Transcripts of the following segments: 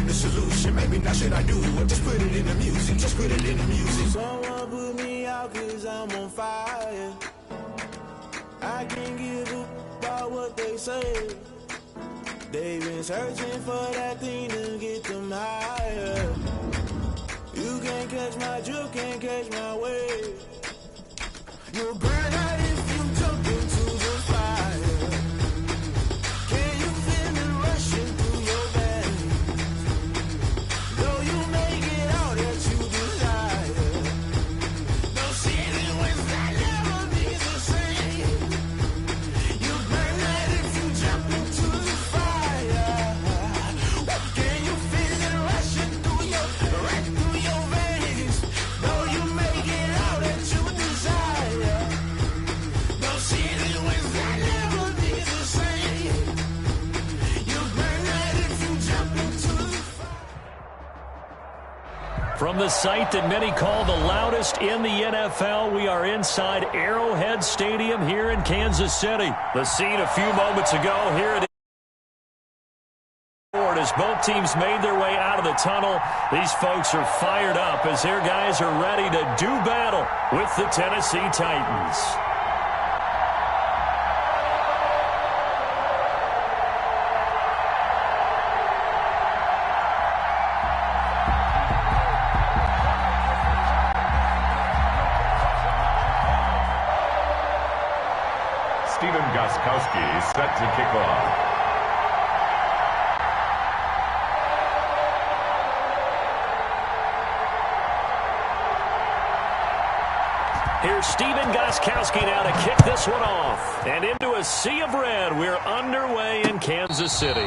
the solution. Maybe not should I do it, just put it in the music, just put it in the music. Someone put me out cause I'm on fire. I can't give a about what they say. They've been searching for that thing to get them higher. You can't catch my drift, can't catch my wave. You'll burn out if you jump into the fire. Can you feel it rushing through your veins? Though you make it out that you desire. No city was that never be the same. You burn out if you jump into the fire. Can you feel it rushing through your veins? Though you make it out that you desire. No city was that never be the same. You burn out if you jump into the From the site that many call the loudest in the NFL, we are inside Arrowhead Stadium here in Kansas City. The scene a few moments ago, here it is. As both teams made their way out of the tunnel, these folks are fired up as their guys are ready to do battle with the Tennessee Titans. Stephen Gostkowski is set to kick off. Here's Stephen Gostkowski now to kick this one off. And into a sea of red, we're underway in Kansas City.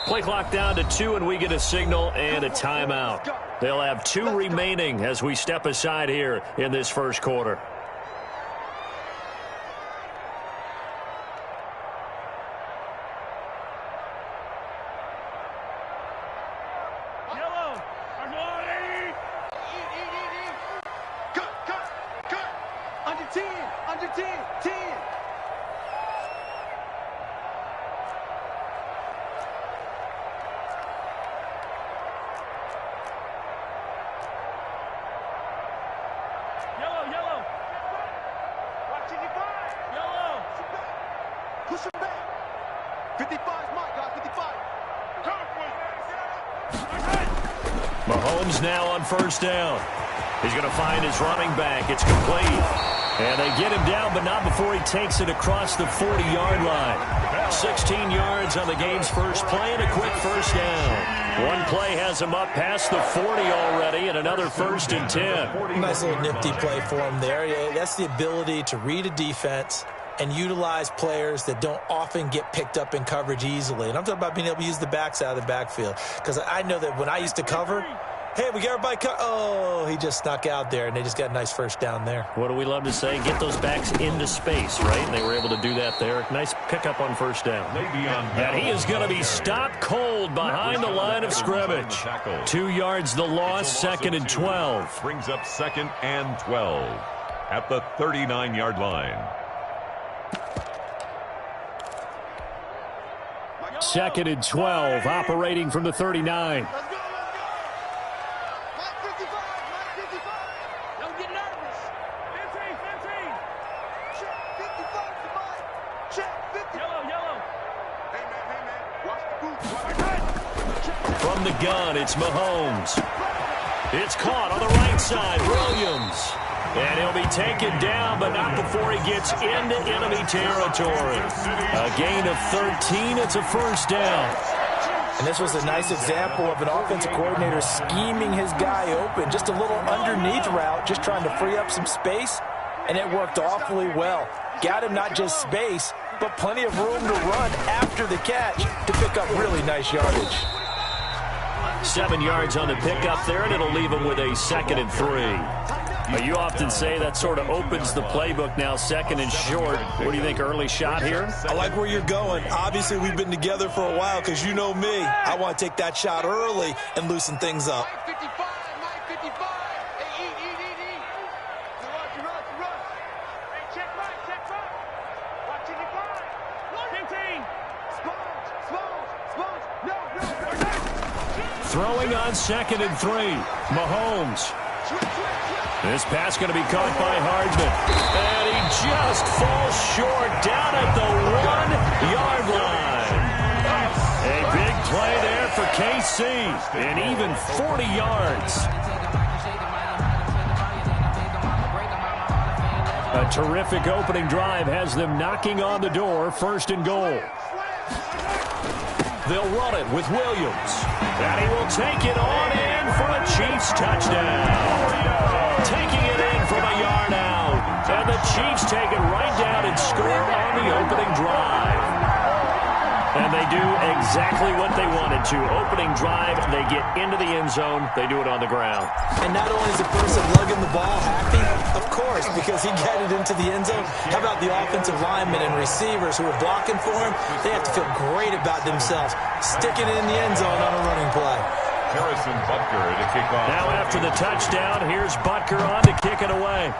Play clock down to 2, and we get a signal and a timeout. They'll have 2 remaining as we step aside here in this first quarter. Mahomes now on first down. He's going to find his running back. It's complete. And they get him down, but not before he takes it across the 40-yard line. 16 yards on the game's first play and a quick first down. One play has him up past the 40 already, and another 1st and 10. Nice little nifty play for him there. That's the ability to read a defense and utilize players that don't often get picked up in coverage easily. And I'm talking about being able to use the backs out of the backfield. Because I know that when I used to cover, hey, we got everybody oh, he just snuck out there, and they just got a nice first down there. What do we love to say? Get those backs into space, right? And they were able to do that there. Nice pickup on first down. And he is going to be stopped cold behind the line of scrimmage. 2 yards the loss, 2nd and 12. Brings up 2nd and 12 at the 39-yard line. 2nd and 12, operating from the 39. From the gun, it's Mahomes. It's caught on the right side, Williams. And he'll be taken down, but not before he gets into enemy territory. A gain of 13. It's a first down. And this was a nice example of an offensive coordinator scheming his guy open. Just a little underneath route, just trying to free up some space, and it worked awfully well. Got him not just space, but plenty of room to run after the catch to pick up really nice yardage. 7 yards on the pickup there, and it'll leave him with a 2nd and 3. You often say that sort of opens the playbook now, 2nd and short. What do you think, early shot here? I like where you're going. Obviously, we've been together for a while because you know me. I want to take that shot early and loosen things up. Throwing on 2nd and 3. Mahomes. This pass going to be caught by Hardman. And he just falls short down at the 1-yard line. A big play there for KC. And even 40 yards. A terrific opening drive has them knocking on the door. 1st and goal. They'll run it with Williams. And he will take it on in for a Chiefs touchdown. Taking it in from a yard out. And the Chiefs take it right down and score on the opening drive. And they do exactly what they wanted to. Opening drive, they get into the end zone. They do it on the ground. And not only is the person lugging the ball happy, of course, because he got it into the end zone. How about the offensive linemen and receivers who are blocking for him? They have to feel great about themselves, sticking it in the end zone on a running play. Harrison Butker to kick off. Now after the touchdown, here's Butker on to kick it away.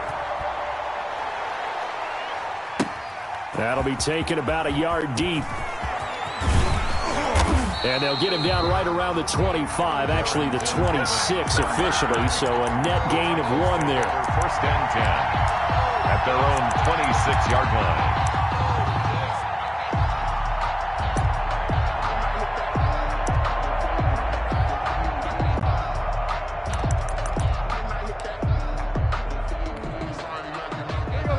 That'll be taken about a yard deep. And they'll get him down right around the 25, actually the 26 officially, so a net gain of 1 there. 1st and 10 at their own 26-yard line.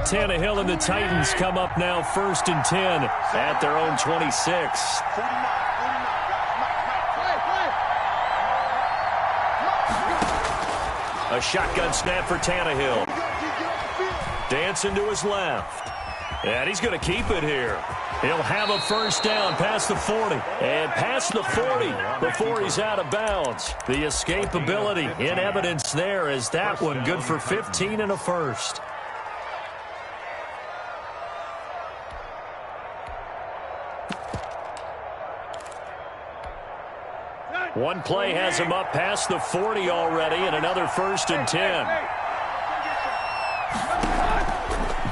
Tannehill and the Titans come up now 1st and 10 at their own 26. A shotgun snap for Tannehill. Dancing to his left. And he's going to keep it here. He'll have a first down past the 40. And past the 40 before he's out of bounds. The escapability in evidence there as that one good for 15 and a first. One play has him up past the 40 already, and another 1st and 10.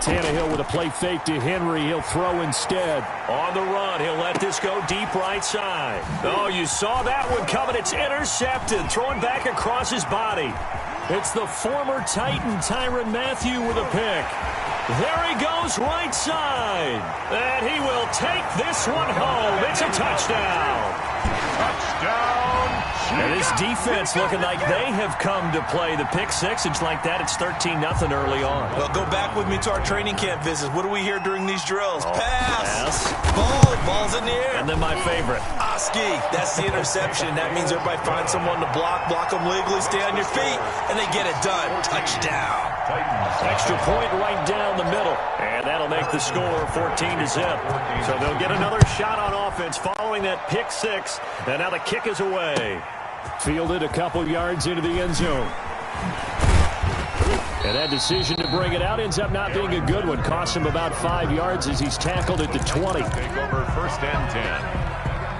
Tannehill with a play fake to Henry. He'll throw instead. On the run, he'll let this go deep right side. Oh, you saw that one coming. It's intercepted. Throwing back across his body. It's the former Titan, Tyrann Mathieu, with a pick. There he goes right side. And he will take this one home. It's a touchdown. Touchdown. And this defense looking like they have come to play. The pick six, it's like that. It's 13-0 early on. Well, go back with me to our training camp visits. What do we hear during these drills? Pass. Ball's in the air. And then my favorite. Oski. That's the interception. That means everybody finds someone to block them legally, stay on your feet, and they get it done. Touchdown. Extra point right down the middle. And that'll make the score 14-0. So they'll get another shot on offense following that pick six. And now the kick is away. Fielded a couple yards into the end zone. And that decision to bring it out ends up not being a good one. Costs him about 5 yards as he's tackled at the 20. Take over 1st and 10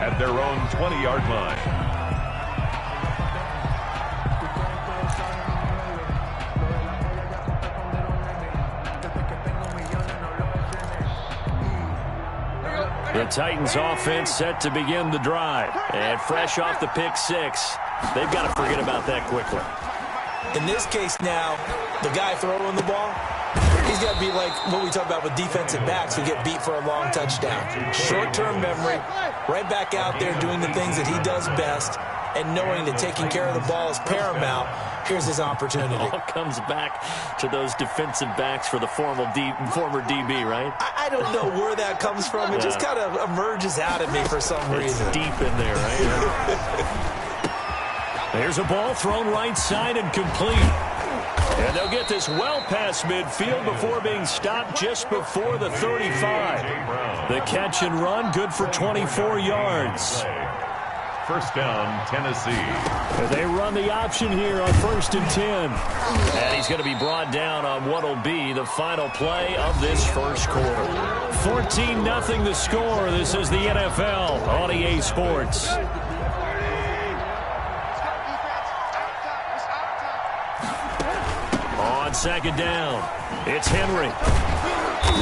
at their own 20-yard line. The Titans offense set to begin the drive. And fresh off the pick six, they've got to forget about that quickly. In this case now, the guy throwing the ball, he's got to be like what we talk about with defensive backs who get beat for a long touchdown. Short-term memory, right back out there doing the things that he does best, and knowing that taking care of the ball is paramount, here's his opportunity. It all comes back to those defensive backs for the former DB, right? I don't know where that comes from. It just kind of emerges out of me for some reason. It's deep in there, right? There's a ball thrown right side and complete. And they'll get this well past midfield before being stopped just before the 35. The catch and run, good for 24 yards. First down, Tennessee. And they run the option here on 1st and 10. And he's going to be brought down on what will be the final play of this first quarter. 14-0 the score. This is the NFL on EA Sports. On second down, it's Henry.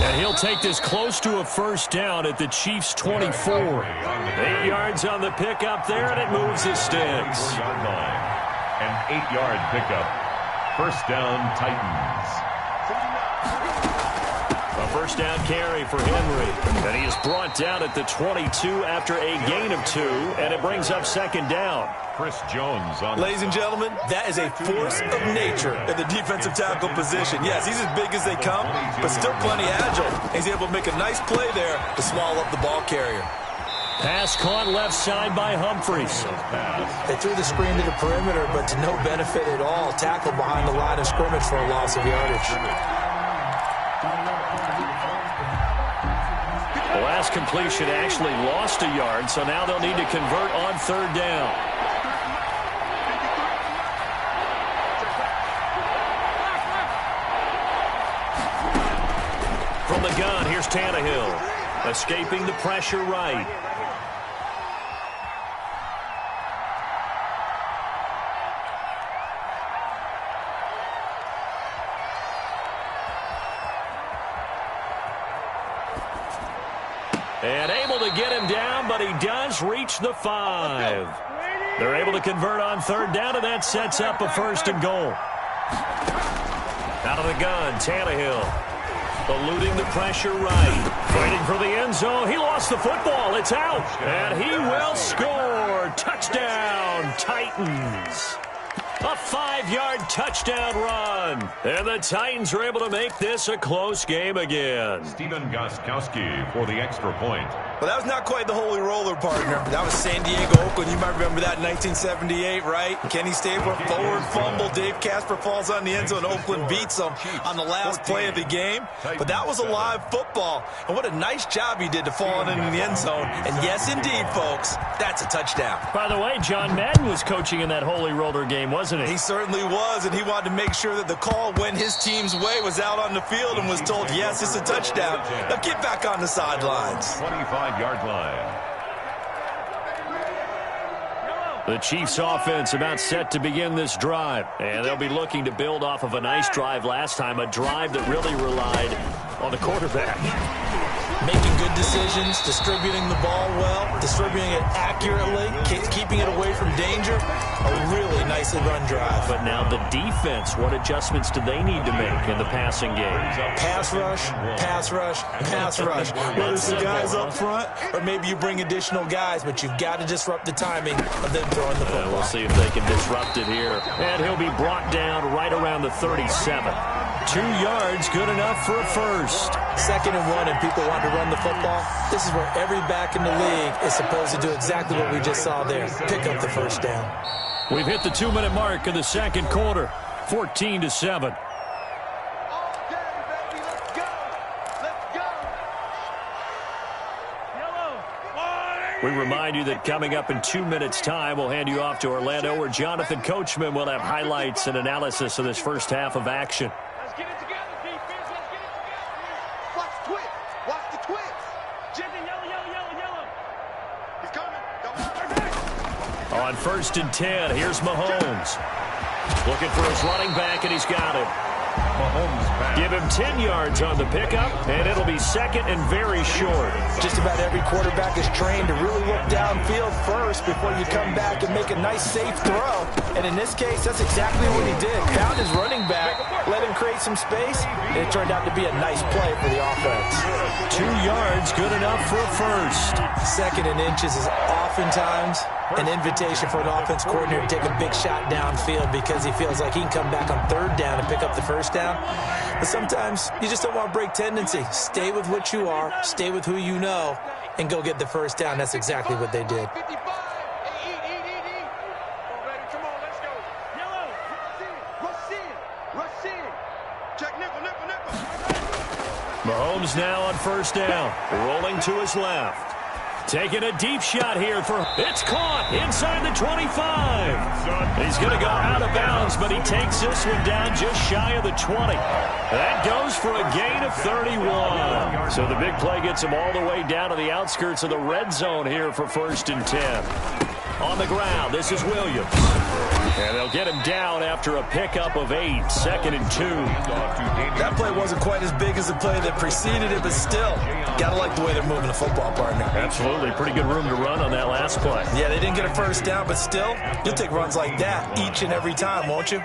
And he'll take this close to a first down at the Chiefs' 24. 8 yards on the pickup there, and it moves the sticks. An 8-yard pickup. First down, Titans. A first down carry for Henry. And he is brought down at the 22 after a gain of 2, and it brings up second down. Chris Jones on. Ladies and gentlemen, that is a force of nature in the defensive tackle position. Yes, he's as big as they come, but still plenty agile. He's able to make a nice play there to swallow up the ball carrier. Pass caught left side by Humphries. They threw the screen to the perimeter, but to no benefit at all. Tackle behind the line of scrimmage for a loss of yardage. The last completion actually lost a yard, so now they'll need to convert on third down. From the gun, here's Tannehill, escaping the pressure right. And able to get him down, but he does reach the 5. They're able to convert on third down, and that sets up a first and goal. Out of the gun, Tannehill. Eluding the pressure right. Fighting for the end zone. He lost the football. It's out. And he will score. Touchdown, Titans. A 5-yard touchdown run. And the Titans are able to make this a close game again. Stephen Gostkowski for the extra point. Well, that was not quite the holy roller, partner. That was San Diego, Oakland. You might remember that in 1978, right? Kenny Stabler, forward fumble. Dave Casper falls on the end zone. Oakland beats them on the last play of the game. But that was a live football. And what a nice job he did to fall into the end zone. And yes, indeed, folks, that's a touchdown. By the way, John Madden was coaching in that holy roller game, wasn't he? He certainly was, and he wanted to make sure that the call went his team's way, was out on the field and was told, yes, it's a touchdown. Now get back on the sidelines. 25-yard line. The Chiefs offense about set to begin this drive. And they'll be looking to build off of a nice drive last time, a drive that really relied on the quarterback. Making good decisions, distributing the ball well, distributing it accurately, keeping it away from danger. A really nicely run drive. But now the defense, what adjustments do they need to make in the passing game? Pass rush, pass rush, pass rush. Whether it's the guys up front or maybe you bring additional guys, but you've got to disrupt the timing of them throwing the football. We'll see if they can disrupt it here. And he'll be brought down right around the 37. 2 yards, good enough for a first. 2nd and 1, and people want to run the football. This is where every back in the league is supposed to do exactly what we just saw there. Pick up the first down. We've hit the 2-minute mark in the second quarter. 14-7. We remind you that coming up in 2 minutes' time, we'll hand you off to Orlando, where Jonathan Coachman will have highlights and analysis of this first half of action. Let's get it together, defense. Let's get it together. Watch the twist. Watch the twist. Jimmy, yellow. He's coming. On 1st and 10, here's Mahomes. Looking for his running back, and he's got him. Mahomes back. Give him 10 yards on the pickup, and it'll be second and very short. Just about every quarterback is trained to really look downfield first before you come back and make a nice, safe throw. And in this case, that's exactly what he did. Found his running back, let him create some space, and it turned out to be a nice play for the offense. 2 yards, good enough for a first. 2nd and inches is oftentimes an invitation for an offense coordinator to take a big shot downfield because he feels like he can come back on third down and pick up the first down. But sometimes you just don't want to break tendency. Stay with what you are, stay with who you know, and go get the first down. That's exactly what they did. Mahomes now on first down, rolling to his left. Taking a deep shot here it's caught inside the 25. He's going to go out of bounds, but he takes this one down just shy of the 20. That goes for a gain of 31. So the big play gets him all the way down to the outskirts of the red zone here for 1st and 10. On the ground, this is Williams. And they'll get him down after a pickup of 8, 2nd and 2. That play wasn't quite as big as the play that preceded it, but still, got to like the way they're moving the football, partner. Absolutely. Pretty good room to run on that last play. Yeah, they didn't get a first down, but still, you'll take runs like that each and every time, won't you?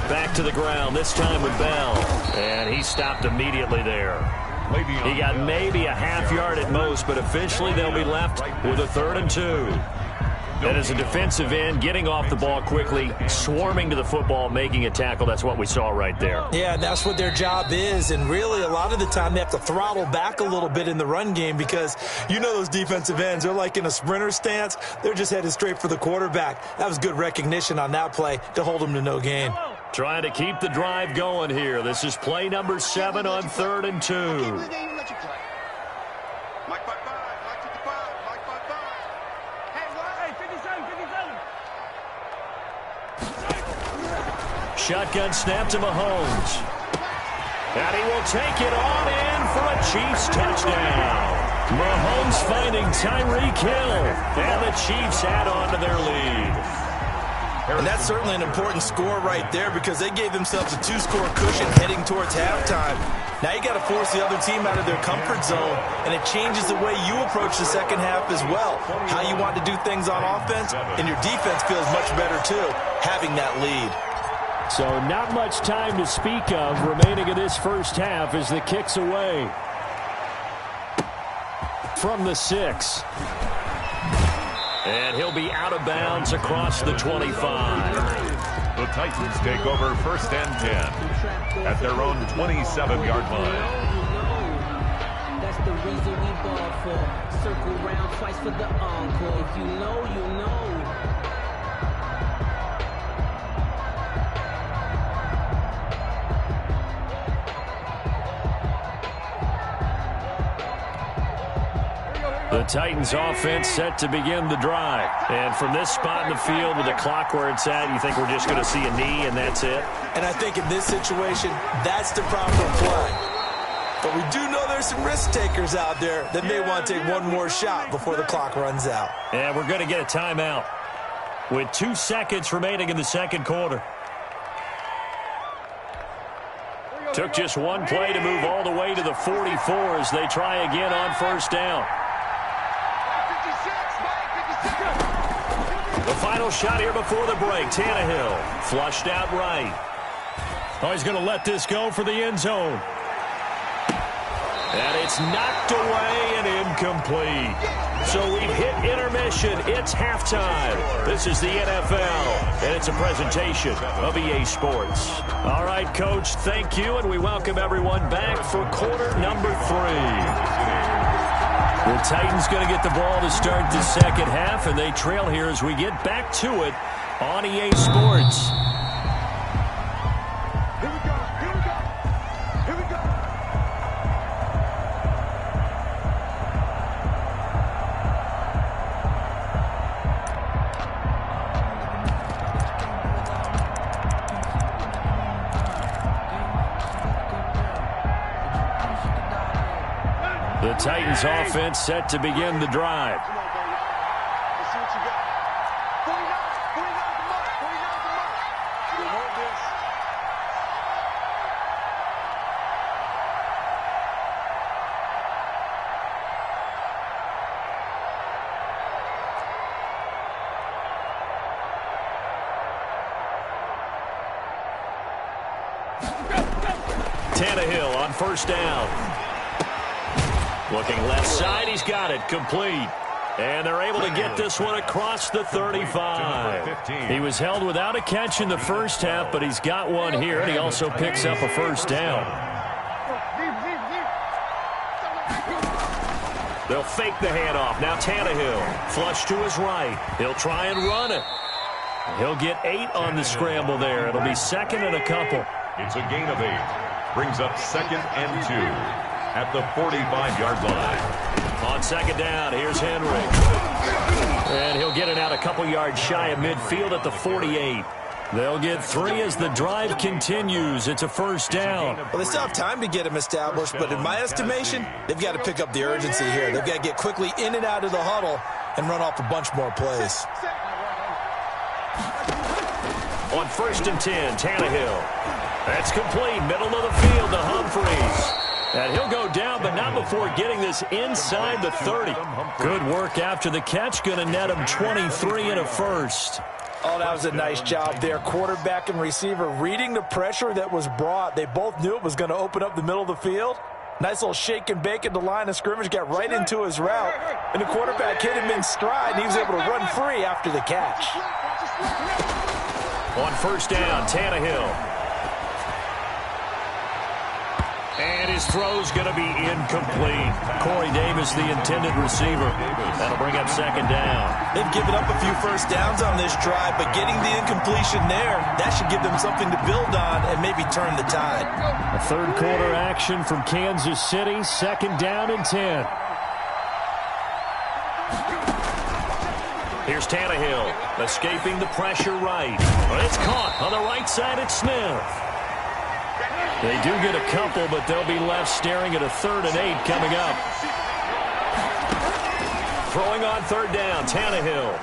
Back to the ground, this time with Bell. And he stopped immediately there. He got maybe a half yard at most, but officially they'll be left with a 3rd and 2. And as a defensive end, getting off the ball quickly, swarming to the football, making a tackle, that's what we saw right there. Yeah, that's what their job is, and really a lot of the time they have to throttle back a little bit in the run game because you know those defensive ends, they're like in a sprinter stance. They're just headed straight for the quarterback. That was good recognition on that play to hold them to no gain. Trying to keep the drive going here. This is play number 7 on 3rd and 2. Shotgun snap to Mahomes. And he will take it on in for a Chiefs touchdown. Mahomes finding Tyreek Hill. And the Chiefs add on to their lead. And that's certainly an important score right there because they gave themselves a 2-score cushion heading towards halftime. Now you got to force the other team out of their comfort zone, and it changes the way you approach the second half as well. How you want to do things on offense, and your defense feels much better too, having that lead. So not much time to speak of remaining in this first half as the kick's away. From the 6. And he'll be out of bounds across the 25. The Titans take over 1st and 10 at their own 27-yard line. That's the reason we ball for. Circle round twice for the encore. If you know, you know. The Titans offense set to begin the drive. And from this spot in the field with the clock where it's at, you think we're just going to see a knee and that's it? And I think in this situation, that's the proper play. But we do know there's some risk takers out there that may want to take one more shot before the clock runs out. And we're going to get a timeout with 2 seconds remaining in the second quarter. Took just one play to move all the way to the 44 as they try again on first down. The final shot here before the break. Tannehill flushed out right. Oh, he's going to let this go for the end zone. And it's knocked away and incomplete. So we've hit intermission. It's halftime. This is the NFL, and it's a presentation of EA Sports. All right, Coach, thank you, and we welcome everyone back for quarter number 3. The Titans going to get the ball to start the second half, and they trail here as we get back to it on EA Sports. Here we go. Here we go. Here we go. The Titans offense set to begin the drive. Come on, baby. Let's see what you got. 49 the mark. 49 the mark. You gonna hold this? Tannehill on first down. Looking left side, he's got it, complete. And they're able to get this one across the 35. He was held without a catch in the first half, but he's got one here, and he also picks up a first down. They'll fake the handoff. Now Tannehill, flush to his right. He'll try and run it. He'll get 8 on the scramble there. It'll be second and a couple. It's a gain of 8. Brings up 2nd and 2 at the 45-yard line. On second down, here's Henry. And he'll get it out a couple yards shy of midfield at the 48. They'll get 3 as the drive continues. It's a first down. Well, they still have time to get him established, but in my estimation, they've got to pick up the urgency here. They've got to get quickly in and out of the huddle and run off a bunch more plays. On 1st and 10, Tannehill. That's complete. Middle of the field to Humphries. And he'll go down, but not before getting this inside the 30. Good work after the catch. Going to net him 23 and a first. Oh, that was a nice job there. Quarterback and receiver reading the pressure that was brought. They both knew it was going to open up the middle of the field. Nice little shake and bake at the line of scrimmage. Got right into his route. And the quarterback hit him in stride, and he was able to run free after the catch. On 1st down, Tannehill. And his throw's going to be incomplete. Corey Davis, the intended receiver. That'll bring up 2nd down. They've given up a few first downs on this drive, but getting the incompletion there, that should give them something to build on and maybe turn the tide. A third quarter action from Kansas City. 2nd down and 10. Here's Tannehill, escaping the pressure right. But it's caught on the right side at Smith. They do get a couple, but they'll be left staring at a 3rd and 8 coming up. Throwing on 3rd down, Tannehill.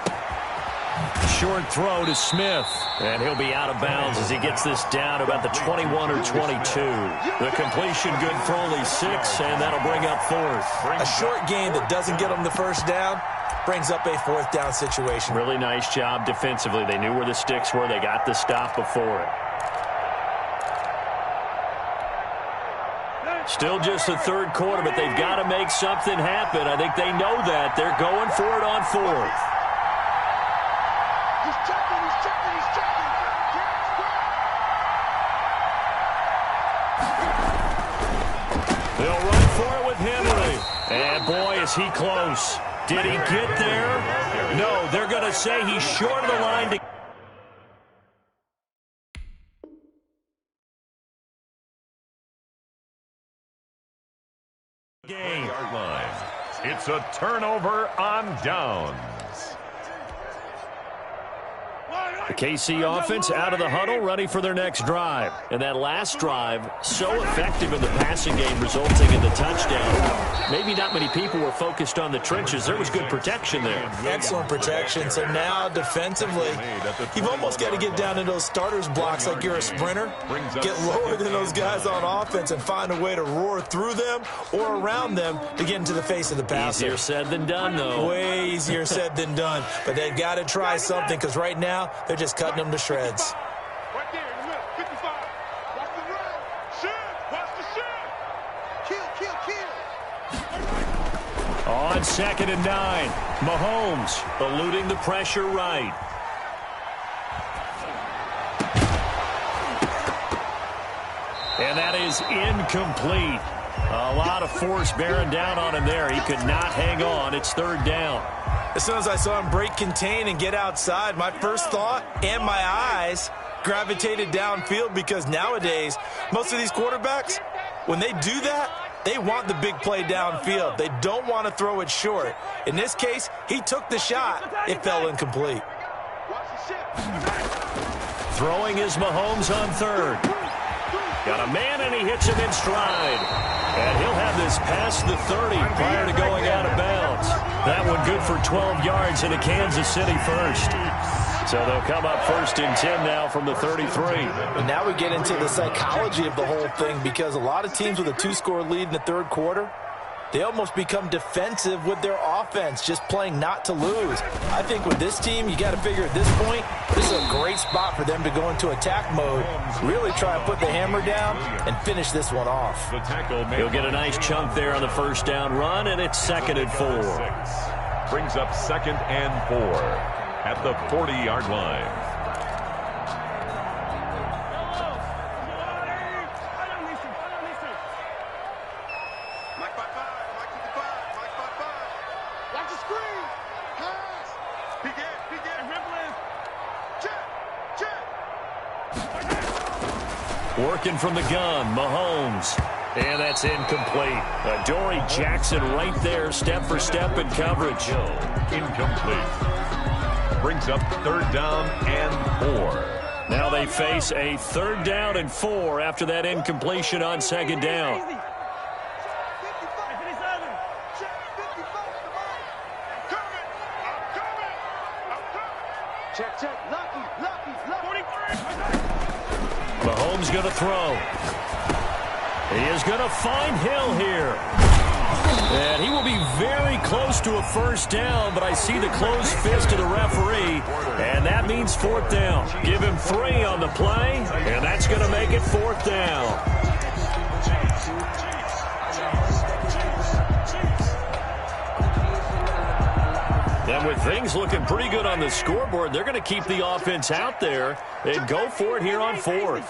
Short throw to Smith. And he'll be out of bounds as he gets this down about the 21 or 22. The completion good for only 6, and that'll bring up 4th. A short game that doesn't get them the first down brings up a 4th down situation. Really nice job defensively. They knew where the sticks were. They got the stop before it. Still just the 3rd quarter, but they've got to make something happen. I think they know that. They're going for it on 4th. He's checking, he's checking, he's checking. They'll run for it with Henry. And boy, is he close. Did he get there? No, they're going to say he's short of the line to game. It's a turnover on downs. The KC offense out of the huddle, ready for their next drive. And that last drive, so effective in the passing game, resulting in the touchdown. Maybe not many people were focused on the trenches. There was good protection there. Excellent protection. So now, defensively, you've almost got to get down in those starters blocks like you're a sprinter. Get lower than those guys on offense and find a way to roar through them or around them to get into the face of the passer. Easier said than done, though. Way easier said than done. But they've got to try something because right now, they're just cutting them to shreds. Right there in the middle, 55. Watch the run. Shoot. Watch the shoot. Kill, kill, kill. On 2nd and 9, Mahomes eluding the pressure right. And that is incomplete. A lot of force bearing down on him there. He could not hang on. It's 3rd down. As soon as I saw him break contain and get outside, my first thought and my eyes gravitated downfield because nowadays, most of these quarterbacks, when they do that, they want the big play downfield. They don't want to throw it short. In this case, he took the shot. It fell incomplete. Throwing is Mahomes on 3rd. Got a man, and he hits him in stride. And he'll have this past the 30 prior to going out of bounds. That one good for 12 yards in a Kansas City first. So they'll come up 1st and 10 now from the 33. And now we get into the psychology of the whole thing because a lot of teams with a 2-score lead in the 3rd quarter, they almost become defensive with their offense, just playing not to lose. I think with this team, you got to figure at this point, this is a great spot for them to go into attack mode, really try and put the hammer down and finish this one off. He'll get a nice chunk there on the first down run, and it's 2nd and 4. Brings up 2nd and 4 at the 40-yard line. Working from the gun, Mahomes. And that's incomplete. Dory Jackson right there, step for step in coverage. Incomplete. Brings up 3rd down and 4. Now they face a 3rd down and 4 after that incompletion on 2nd down. Mahomes going to throw. He is going to find Hill here. And he will be very close to a first down, but I see the closed fist of the referee, and that means 4th down. Give him 3 on the play, and that's going to make it 4th down. And with things looking pretty good on the scoreboard, they're going to keep the offense out there and go for it here on 4th.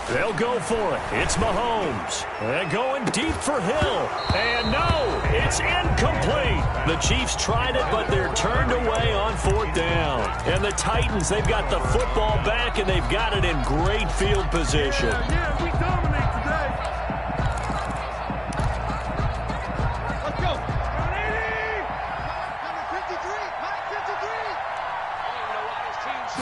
They'll go for it. It's Mahomes. And going deep for Hill. And no, it's incomplete. The Chiefs tried it, but they're turned away on 4th down. And the Titans, they've got the football back, and they've got it in great field position. Yeah, we dominate today. Let's go. 53. Mike 53. I don't know why this team's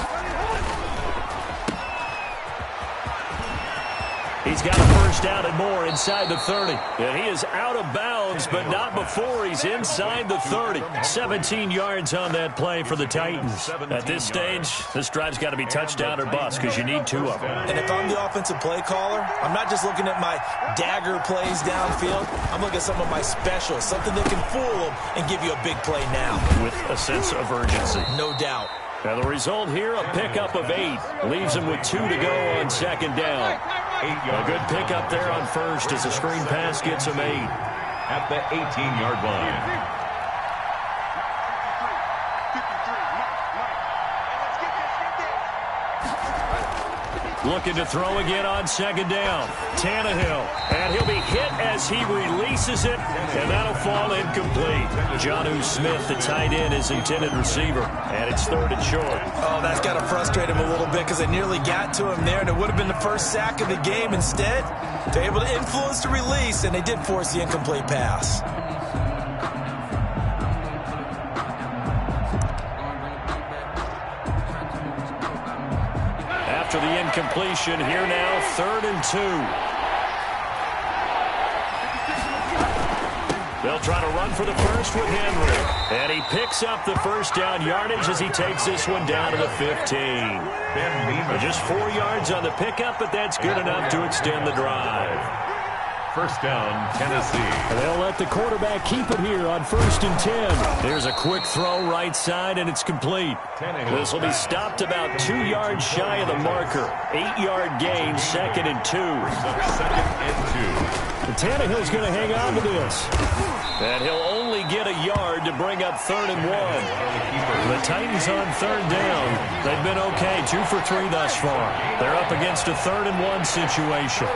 He's got a first down and more inside the 30. And he is out of bounds, but not before he's inside the 30. 17 yards on that play for the Titans. At this stage, this drive's got to be touchdown or bust because you need 2 of them. And if I'm the offensive play caller, I'm not just looking at my dagger plays downfield. I'm looking at some of my specials, something that can fool them and give you a big play now. With a sense of urgency. No doubt. And the result here, a pickup of 8. Leaves him with 2 to go on 2nd down. A good pickup there on 1st as the screen pass gets him 8. At the 18-yard line. Looking to throw again on 2nd down. Tannehill. And he'll be hit as he releases it, and that'll fall incomplete. Jonnu Smith, the tight end, is intended receiver, and it's 3rd and short. Oh, that's got to frustrate him a little bit because they nearly got to him there, and it would have been the first sack of the game. Instead, they're able to influence the release, and they did force the incomplete pass. After the incompletion, here now, 3rd and 2. They'll try to run for the first with Henry. And he picks up the first down yardage as he takes this one down to the 15. Just 4 yards on the pickup, but that's good enough to extend the drive. First down, Tennessee. They'll let the quarterback keep it here on 1st and 10. There's a quick throw right side, and it's complete. This will be stopped about 2 yards shy of the marker. 8-yard gain, 2nd and 2. 2nd and 2. And Tannehill's going to hang on to this. And he'll only get a yard to bring up 3rd and 1. The Titans on 3rd down. They've been okay, 2 for 3 thus far. They're up against a 3rd and 1 situation.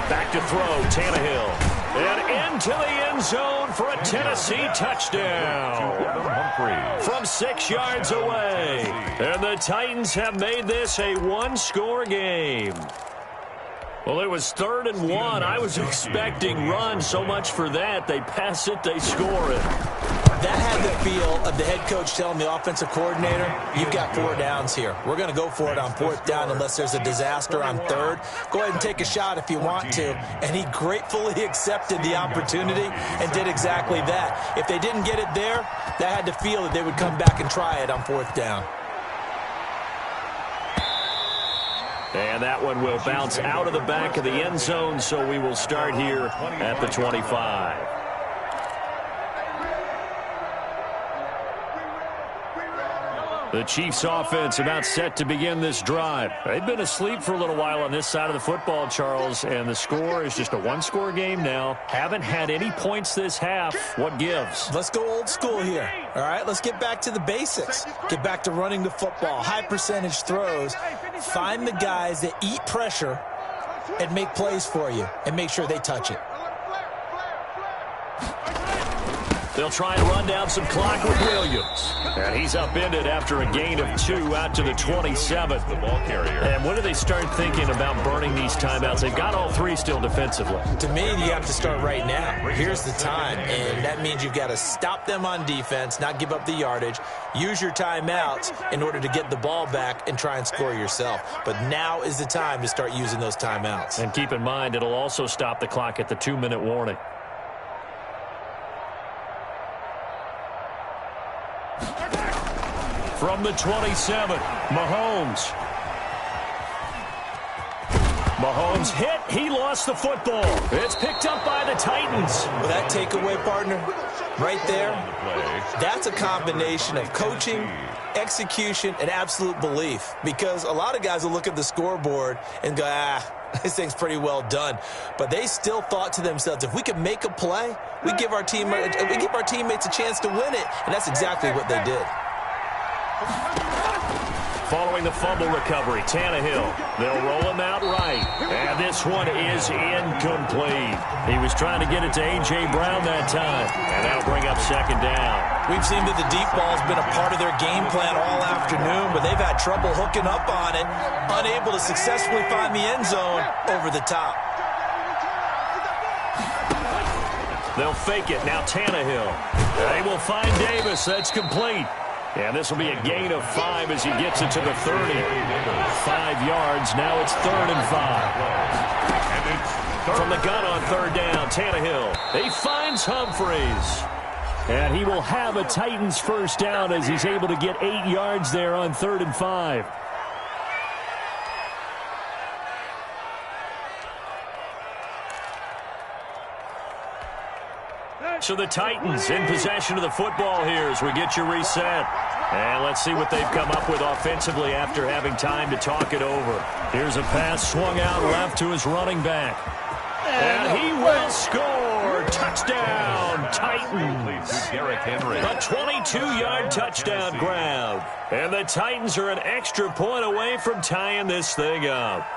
Back to throw, Tannehill. And into the end zone for a Tennessee touchdown. From 6 yards away. And the Titans have made this a 1-score game. Well, it was 3rd and 1. I was expecting run. So much for that. They pass it, they score it. That had the feel of the head coach telling the offensive coordinator, you've got 4 downs here. We're going to go for it on 4th down unless there's a disaster on 3rd. Go ahead and take a shot if you want to. And he gratefully accepted the opportunity and did exactly that. If they didn't get it there, that had the feel that they would come back and try it on 4th down. And that one will bounce out of the back of the end zone, so we will start here at the 25. The Chiefs offense about set to begin this drive. They've been asleep for a little while on this side of the football, Charles, and the score is just a 1-score game now. Haven't had any points this half. What gives? Let's go old school here. All right, let's get back to the basics. Get back to running the football, high percentage throws. Find the guys that eat pressure and make plays for you and make sure they touch it. They'll try and run down some clock with Williams. And he's upended after a gain of 2 out to the 27. The ball carrier. And when do they start thinking about burning these timeouts? They've got all 3 still defensively. To me, you have to start right now. Here's the time, and that means you've got to stop them on defense, not give up the yardage, use your timeouts in order to get the ball back and try and score yourself. But now is the time to start using those timeouts. And keep in mind, it'll also stop the clock at the 2-minute warning. From the 27, Mahomes. Mahomes hit. He lost the football. It's picked up by the Titans. Well, that takeaway, partner, right there, that's a combination of coaching, execution, and absolute belief. Because a lot of guys will look at the scoreboard and go, this thing's pretty well done. But they still thought to themselves, if we can make a play, we give our teammates a chance to win it. And that's exactly what they did. Following the fumble recovery, Tannehill. They'll roll him out right. And this one is incomplete. He was trying to get it to A.J. Brown that time. And that'll bring up 2nd down. We've seen that the deep ball's been a part of their game plan all afternoon, but they've had trouble hooking up on it, unable to successfully find the end zone over the top. They'll fake it. Now Tannehill. They will find Davis. That's complete. And this will be a gain of 5 as he gets it to the 30. 5 yards. Now it's 3rd and 5. From the gun on 3rd down, Tannehill. He finds Humphreys. And he will have a Titans 1st down as he's able to get 8 yards there on 3rd and 5. So the Titans in possession of the football here as we get you reset. And let's see what they've come up with offensively after having time to talk it over. Here's a pass swung out left to his running back. And he will score. Touchdown, Titans. A 22-yard touchdown grab. And the Titans are an extra point away from tying this thing up.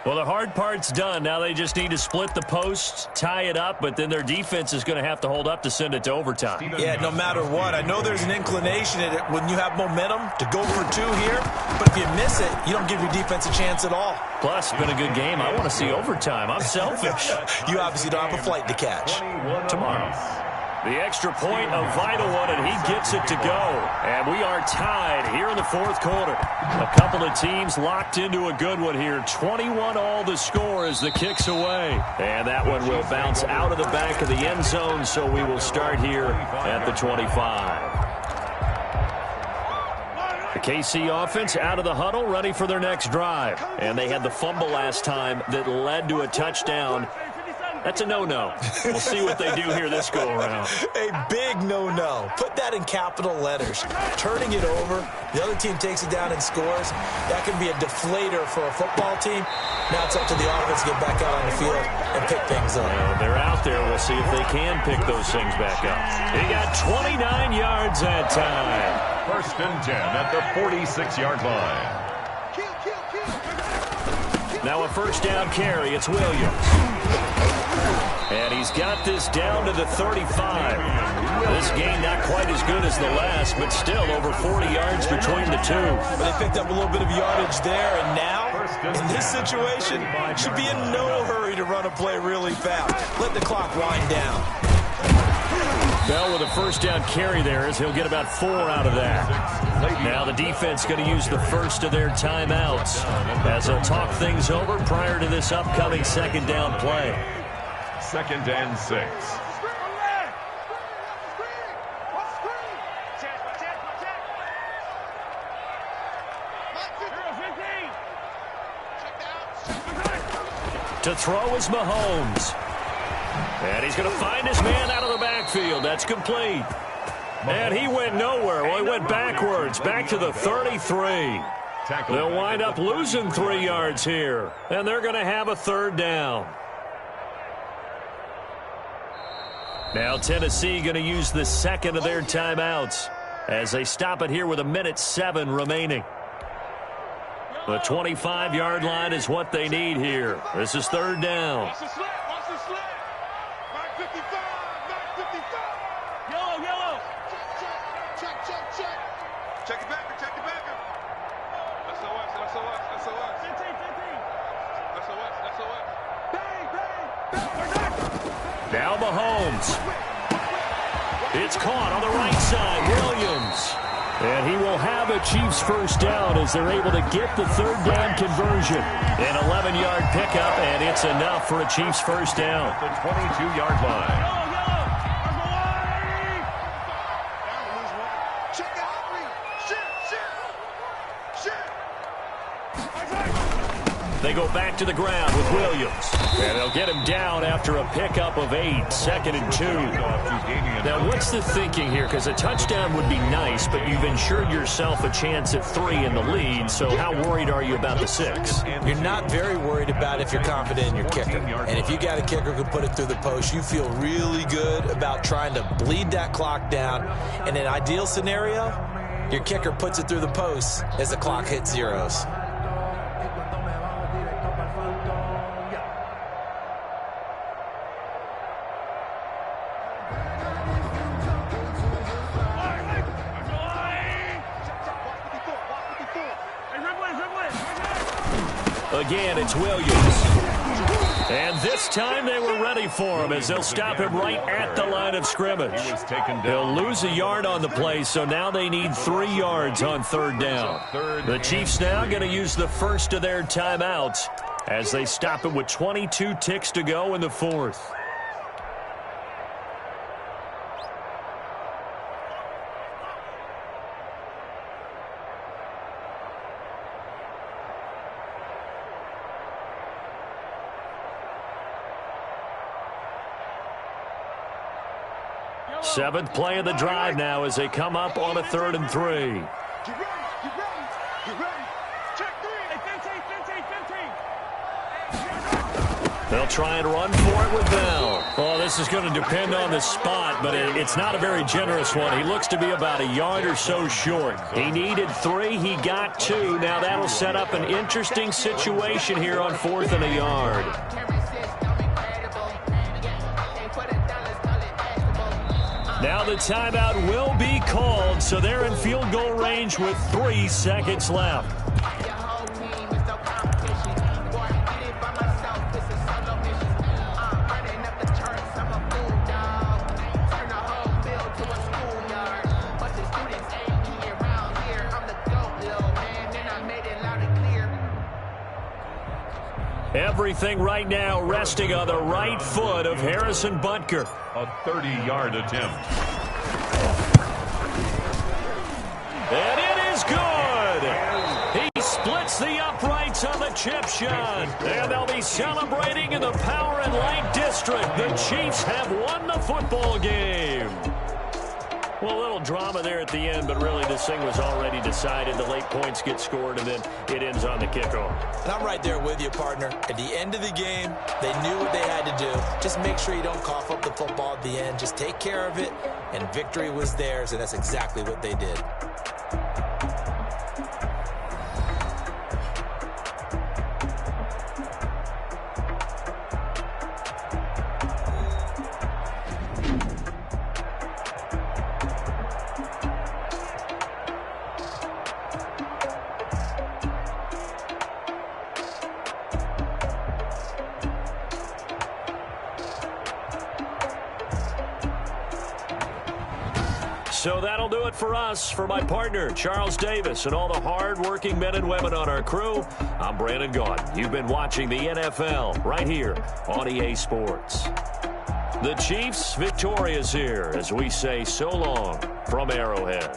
Well, the hard part's done. Now they just need to split the post, tie it up, but then their defense is going to have to hold up to send it to overtime. Yeah, no matter what. I know there's an inclination in it when you have momentum to go for 2 here, but if you miss it, you don't give your defense a chance at all. Plus, it's been a good game. I want to see overtime. I'm selfish. You obviously don't have a flight to catch. Tomorrow. The extra point, a vital one, and he gets it to go. And we are tied here in the 4th quarter. A couple of teams locked into a good one here. 21 all the score as the kick's away. And that one will bounce out of the back of the end zone, so we will start here at the 25. The KC offense out of the huddle, ready for their next drive. And they had the fumble last time that led to a touchdown. That's a no-no. We'll see what they do here this go-around. A big no-no. Put that in capital letters. Turning it over, the other team takes it down and scores. That can be a deflator for a football team. Now it's up to the offense to get back out on the field and pick things up. Well, they're out there. We'll see if they can pick those things back up. He got 29 yards that time. 1st and 10 at the 46-yard line. Now a 1st down carry. It's Williams. And he's got this down to the 35. This game not quite as good as the last, but still over 40 yards between the two. But they picked up a little bit of yardage there, and now In this situation, should be in no hurry to run a play really fast. Let the clock wind down. Bell with a first down carry there as he'll get about 4 out of that. Now the defense going to use the first of their timeouts as they'll talk things over prior to this upcoming second down play. 2nd and 6. To throw is Mahomes. And he's going to find his man out of the backfield. That's complete. And he went nowhere. Well, he went backwards, back to the 33. They'll wind up losing 3 yards here. And they're going to have a 3rd down. Now Tennessee going to use the second of their timeouts as they stop it here with 1:07 remaining. The 25-yard line is what they need here. This is 3rd down. Watch the slip. Watch the slip. Back 55. Back 55. Yellow. Check. Check it back. Check it back. SOS. 15. SOS. Bang. Now Mahomes. It's caught on the right side. Williams. And he will have a Chiefs first down as they're able to get the 3rd down conversion. An 11-yard pickup, and it's enough for a Chiefs first down. The 22-yard line. Check out. They go back to the ground with Williams. And they'll get him down after a pickup of 8, 2nd and 2. Now, what's the thinking here? Because a touchdown would be nice, but you've ensured yourself a chance at 3 in the lead, so how worried are you about the 6? You're not very worried about if you're confident in your kicker. And if you got a kicker who can put it through the post, you feel really good about trying to bleed that clock down. In an ideal scenario, your kicker puts it through the post as the clock hits zeros. Again, it's Williams. And this time they were ready for him as they'll stop him right at the line of scrimmage. They'll lose a yard on the play, so now they need 3 yards on 3rd down. The Chiefs now going to use the first of their timeouts as they stop him with 22 ticks to go in the 4th. Seventh play of the drive now as they come up on a 3rd and 3. Get ready. Check 3. 15. They'll try and run for it with Bell. Oh, this is going to depend on the spot, but it's not a very generous one. He looks to be about a yard or so short. He needed 3. He got 2. Now that'll set up an interesting situation here on 4th and a yard. Now the timeout will be called, so they're in field goal range with 3 seconds left. Everything right now resting on the right foot of Harrison Butker. A 30-yard attempt. And it is good. He splits the uprights on the chip shot. And they'll be celebrating in the Power and Light District. The Chiefs have won the football game. Well, a little drama there at the end, but really this thing was already decided. The late points get scored, and then it ends on the kickoff. And I'm right there with you, partner. At the end of the game, they knew what they had to do. Just make sure you don't cough up the football at the end. Just take care of it, and victory was theirs, and that's exactly what they did. So that'll do it for us. For my partner, Charles Davis, and all the hard-working men and women on our crew, I'm Brandon Gaudin. You've been watching the NFL right here on EA Sports. The Chiefs victorious here as we say so long from Arrowhead.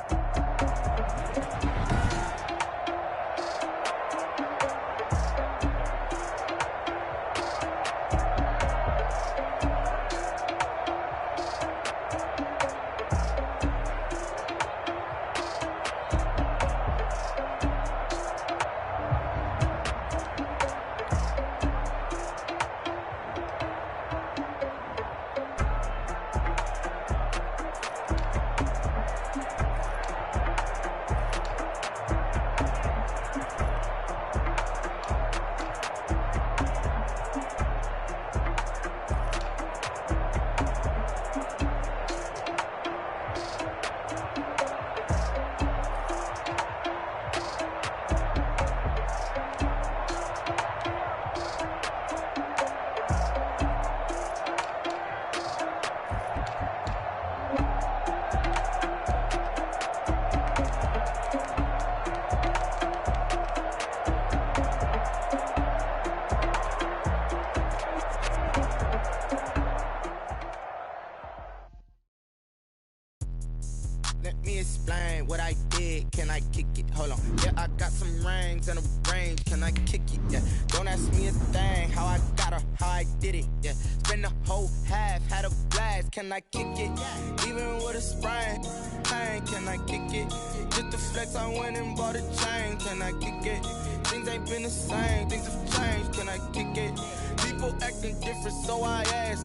Let me explain what I did. Can I kick it? Hold on. Yeah, I got some rings and a range. Can I kick it? Yeah. Don't ask me a thing. How I got her, how I did it. Yeah. Spend the whole half, had a blast. Can I kick it? Even with a sprain. Can I kick it? Just the flex, I went and bought a chain. Can I kick it? Things ain't been the same. Things have changed. Can I kick it? People acting different, so I ask.